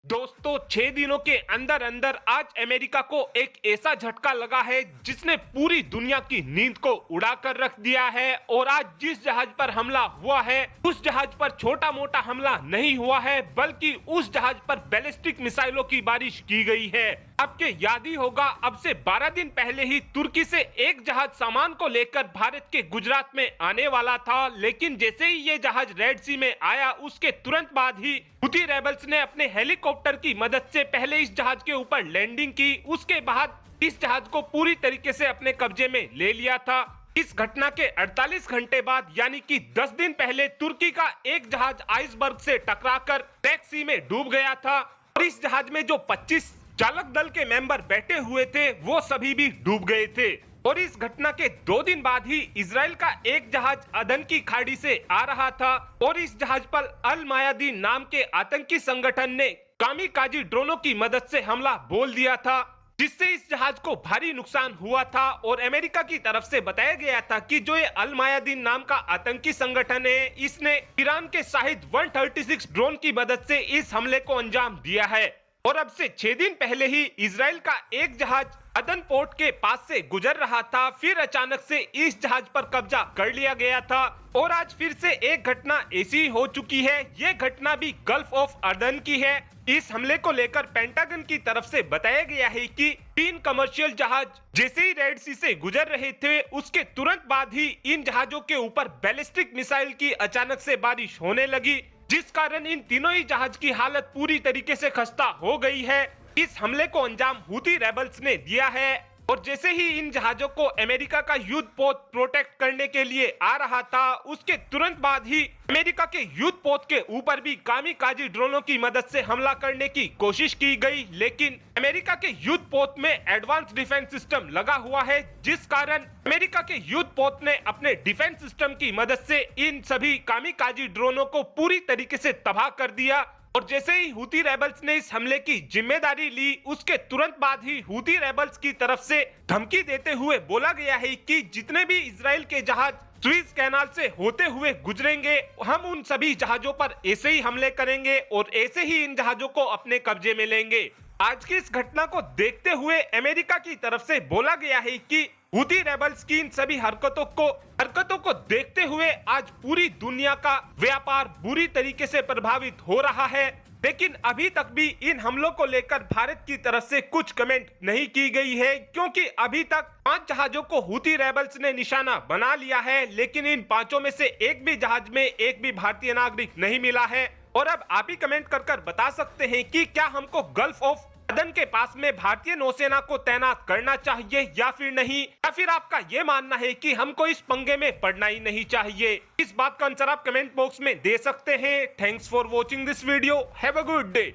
दोस्तों 6 दिनों के अंदर अंदर आज अमेरिका को एक ऐसा झटका लगा है जिसने पूरी दुनिया की नींद को उड़ा कर रख दिया है। और आज जिस जहाज पर हमला हुआ है उस जहाज पर छोटा मोटा हमला नहीं हुआ है, बल्कि उस जहाज पर बैलिस्टिक मिसाइलों की बारिश की गई है। आपके याद ही होगा, अब से 12 दिन पहले ही तुर्की से एक जहाज सामान को लेकर भारत के गुजरात में आने वाला था, लेकिन जैसे ही ये जहाज रेड सी में आया उसके तुरंत बाद ही हुती रेबल्स ने अपने हेलीकॉप्टर की मदद से पहले इस जहाज के ऊपर लैंडिंग की, उसके बाद इस जहाज को पूरी तरीके से अपने कब्जे में ले लिया था। इस घटना के 48 घंटे बाद यानी कि 10 दिन पहले तुर्की का एक जहाज आइसबर्ग से टकराकर ब्लैक सी में डूब गया था और इस जहाज में जो 25 चालक दल के मेंबर बैठे हुए थे वो सभी भी डूब गए थे। और इस घटना के 2 दिन बाद ही इजराइल का एक जहाज अदन की खाड़ी से आ रहा था और इस जहाज पर अल मायादीन नाम के आतंकी संगठन ने कामिकाजी ड्रोनों की मदद से हमला बोल दिया था, जिससे इस जहाज को भारी नुकसान हुआ था। और अमेरिका की तरफ से बताया गया था कि जो ये अल मायादीन नाम का आतंकी संगठन है, इसने ईरान के शाहिद 136 ड्रोन की मदद से इस हमले को अंजाम दिया है। और अब से 6 दिन पहले ही इजराइल का एक जहाज अदन पोर्ट के पास से गुजर रहा था, फिर अचानक से इस जहाज पर कब्जा कर लिया गया था। और आज फिर से एक घटना ऐसी हो चुकी है, ये घटना भी गल्फ ऑफ अदन की है। इस हमले को लेकर पेंटागन की तरफ से बताया गया है कि 3 कमर्शियल जहाज जैसे ही रेड सी से गुजर रहे थे उसके तुरंत बाद ही इन जहाजों के ऊपर बैलिस्टिक मिसाइल की अचानक से बारिश होने लगी, जिस कारण इन तीनों ही जहाज की हालत पूरी तरीके से खस्ता हो गई है। इस हमले को अंजाम हुती रेबल्स ने दिया है और जैसे ही इन जहाजों को अमेरिका का युद्ध पोत प्रोटेक्ट करने के लिए आ रहा था, उसके तुरंत बाद ही अमेरिका के युद्ध पोत के ऊपर भी कामिकाजी ड्रोनों की मदद से हमला करने की कोशिश की गई, लेकिन अमेरिका के युद्ध पोत में एडवांस डिफेंस सिस्टम लगा हुआ है, जिस कारण अमेरिका के युद्ध पोत ने अपने डिफेंस सिस्टम की मदद से इन सभी कामिकाजी ड्रोनों को पूरी तरीके से तबाह कर दिया। और जैसे ही हुती रेबल्स ने इस हमले की जिम्मेदारी ली, उसके तुरंत बाद ही हुती रेबल्स की तरफ से धमकी देते हुए बोला गया है कि जितने भी इजराइल के जहाज सुएज कैनाल से होते हुए गुजरेंगे, हम उन सभी जहाजों पर ऐसे ही हमले करेंगे और ऐसे ही इन जहाजों को अपने कब्जे में लेंगे। आज की इस घटना को देखते हुए अमेरिका की तरफ से बोला गया है कि हुती रेबल्स की इन सभी हरकतों को देखते हुए आज पूरी दुनिया का व्यापार बुरी तरीके से प्रभावित हो रहा है। लेकिन अभी तक भी इन हमलों को लेकर भारत की तरफ से कुछ कमेंट नहीं की गई है, क्योंकि अभी तक 5 जहाजों को हुती रेबल्स ने निशाना बना लिया है, लेकिन इन 5 में से एक भी जहाज में एक भी भारतीय नागरिक नहीं मिला है। और अब आप ही कमेंट कर बता सकते हैं कि क्या हमको गल्फ ऑफ अदन के पास में भारतीय नौसेना को तैनात करना चाहिए या फिर नहीं, या फिर आपका ये मानना है कि हमको इस पंगे में पड़ना ही नहीं चाहिए। इस बात का आंसर आप कमेंट बॉक्स में दे सकते हैं। Thanks for watching this video. Have a good day.